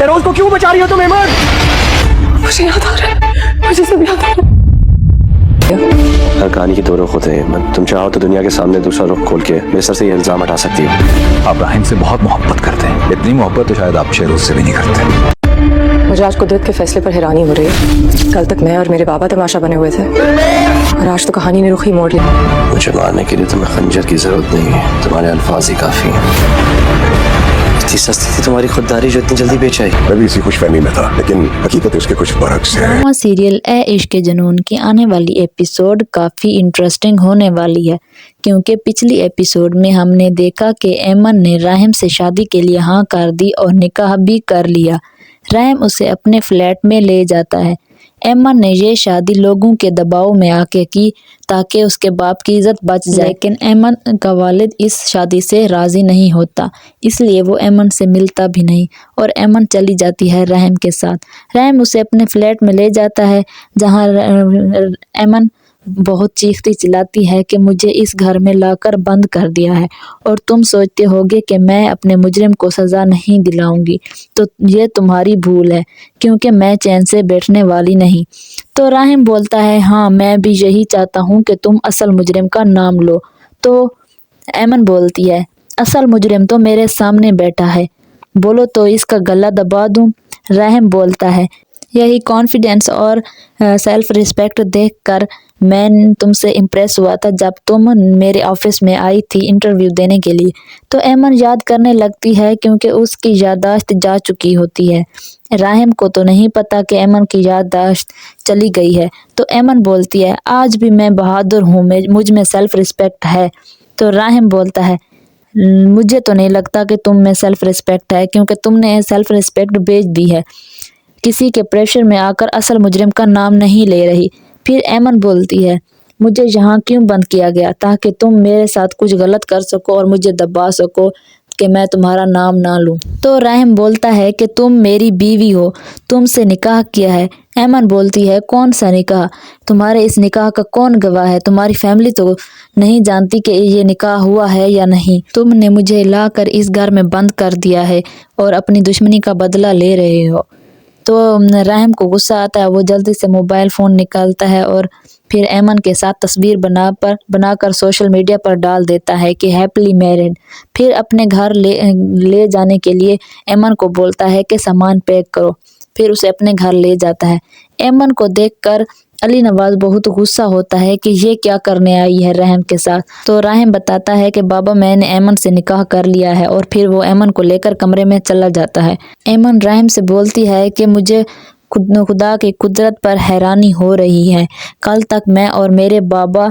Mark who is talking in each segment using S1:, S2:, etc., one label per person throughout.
S1: शहरोज को क्यों बचा रही हो तुम एमन?
S2: मुझे याद आ रहा है, मुझे सब याद आ रहा है।
S1: हर कहानी के दो रुख होते हैं एमन। तुम चाहो तो दुनिया के सामने दूसरा रुख खोल के मेरे सर से ये इल्जाम हटा सकती हो।
S3: आप राहिम से बहुत मोहब्बत करते हैं, इतनी मोहब्बत तो शायद आप शहरोज से भी नहीं करते।
S2: मुझे आज कुदरत के फैसले पर हैरानी हो रही है। कल तक मैं और मेरे बाबा तमाशा बने हुए थे और आज तो कहानी ने रुख ही मोड़ ली।
S1: मुझे मारने के लिए तुम्हें खंजर की जरूरत नहीं है, तुम्हारे अल्फाज ही काफी हैं। इतनी सस्ती थी तुम्हारी खुददारी जो इतनी जल्दी बेच आई।
S4: मैं भी इसी खुशफहमी में था, लेकिन हकीकत उसके कुछ बरक्स है।
S5: ड्रामा सीरियल ए इश्क जुनून की आने वाली एपिसोड काफ़ी इंटरेस्टिंग होने वाली है, क्योंकि पिछली एपिसोड में हमने देखा कि एमन ने राहिम से शादी के लिए हाँ कर दी और निकाह भी कर लिया। राहिम उसे अपने फ्लैट में ले जाता है। एमन ने ये शादी लोगों के दबाव में आके की ताकि उसके बाप की इज्जत बच जाए, लेकिन एमन का वालिद इस शादी से राज़ी नहीं होता, इसलिए वो एमन से मिलता भी नहीं और एमन चली जाती है राहिम के साथ। राहिम उसे अपने फ्लैट में ले जाता है, जहाँ एमन बहुत चीखती चिल्लाती है कि मुझे इस घर में लाकर बंद कर दिया है और तुम सोचते होगे कि मैं अपने मुजरिम को सज़ा नहीं दिलाऊंगी, तो ये तुम्हारी भूल है, क्योंकि मैं चैन से बैठने वाली नहीं। तो राहिम बोलता है, हाँ मैं भी यही चाहता हूँ कि तुम असल मुजरिम का नाम लो। तो एमन बोलती है, असल मुजरिम तो मेरे सामने बैठा है, बोलो तो इसका गला दबा दूँ। राहिम बोलता है, यही कॉन्फिडेंस और सेल्फ रिस्पेक्ट देखकर मैं तुमसे इम्प्रेस हुआ था जब तुम मेरे ऑफिस में आई थी इंटरव्यू देने के लिए। तो एमन याद करने लगती है, क्योंकि उसकी याददाश्त जा चुकी होती है। राहिम को तो नहीं पता कि एमन की याददाश्त चली गई है। तो एमन बोलती है, आज भी मैं बहादुर हूँ, मुझ में सेल्फ रिस्पेक्ट है। तो राहिम बोलता है, मुझे तो नहीं लगता कि तुम में सेल्फ रिस्पेक्ट है, क्योंकि तुमने सेल्फ रिस्पेक्ट बेच दी है, किसी के प्रेशर में आकर असल मुजरिम का नाम नहीं ले रही। फिर एमन बोलती है, मुझे यहाँ क्यों बंद किया गया, ताकि तुम मेरे साथ कुछ गलत कर सको और मुझे दबा सको कि मैं तुम्हारा नाम ना लूँ। तो राहिम बोलता है कि तुम मेरी बीवी हो, तुमसे निकाह किया है। एमन बोलती है, कौन सा निकाह, तुम्हारे इस निकाह का कौन गवाह है, तुम्हारी फैमिली तो नहीं जानती कि ये निकाह हुआ है या नहीं। तुमने मुझे लाकर इस घर में बंद कर दिया है और अपनी दुश्मनी का बदला ले रहे हो। तो राहिम को गुस्सा आता है, वो जल्दी से मोबाइल फ़ोन निकालता है और फिर एमन के साथ तस्वीर बनाकर सोशल मीडिया पर डाल देता है कि हैप्पीली मैरिड। फिर अपने घर ले जाने के लिए एमन को बोलता है कि सामान पैक करो, फिर उसे अपने घर ले जाता है। एमन को देखकर अली नवाज बहुत गुस्सा होता है कि ये क्या करने आई है राहिम के साथ। तो राहिम बताता है कि बाबा मैंने एमन से निकाह कर लिया है, और फिर वो एमन को लेकर कमरे में चला जाता है। एमन राहिम से बोलती है कि मुझे खुदा की कुदरत पर हैरानी हो रही है, कल तक मैं और मेरे बाबा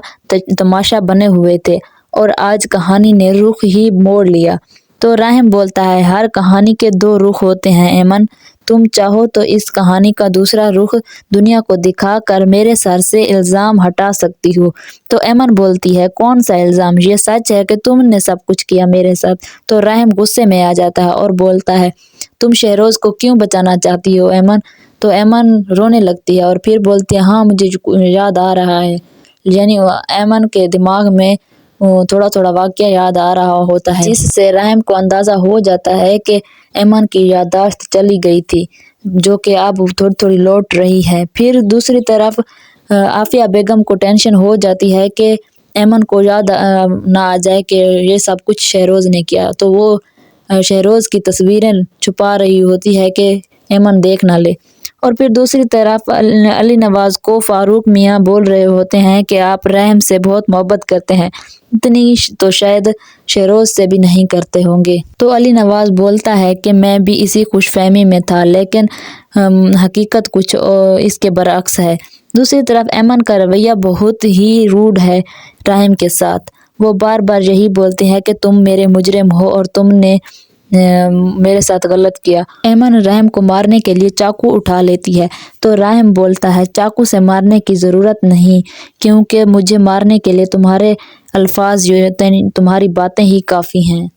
S5: तमाशा बने हुए थे और आज कहानी ने रुख ही मोड़ लिया। तो राहिम बोलता है, हर कहानी के दो रुख होते हैं एमन, तुम चाहो तो इस कहानी का दूसरा रुख दुनिया को दिखाकर मेरे सर से इल्ज़ाम हटा सकती हो। तो एमन बोलती है, कौन सा इल्ज़ाम, ये सच है कि तुमने सब कुछ किया मेरे साथ। तो राहिम गुस्से में आ जाता है और बोलता है, तुम शहरोज़ को क्यों बचाना चाहती हो एमन। तो एमन रोने लगती है और फिर बोलती है, हाँ मुझे याद आ रहा है, यानी एमन के दिमाग में थोड़ा थोड़ा वाक़या याद आ रहा होता है, जिससे राहिम को अंदाज़ा हो जाता है कि एमन की याददाश्त चली गई थी, जो कि अब थोड़ी थोड़ी लौट रही है। फिर दूसरी तरफ आफिया बेगम को टेंशन हो जाती है कि एमन को याद ना आ जाए कि ये सब कुछ शहरोज़ ने किया, तो वो शहरोज़ की तस्वीरें छुपा रही होती है कि एमन देख ना ले। और फिर दूसरी तरफ अली नवाज को फारूक मियाँ बोल रहे होते हैं कि आप राहिम से बहुत मोहब्बत करते हैं, इतनी तो शायद शहरोज़ से भी नहीं करते होंगे। तो अली नवाज बोलता है कि मैं भी इसी खुशफहमी में था, लेकिन हकीकत कुछ इसके बरअक्स है। दूसरी तरफ एमन का रवैया बहुत ही रूड है राहिम के साथ, वो बार बार यही बोलते हैं कि तुम मेरे मुजरिम हो और तुमने मेरे साथ गलत किया। एमन राहिम को मारने के लिए चाकू उठा लेती है, तो राहिम बोलता है, चाकू से मारने की ज़रूरत नहीं, क्योंकि मुझे मारने के लिए तुम्हारे अल्फाज, तुम्हारी बातें ही काफ़ी हैं।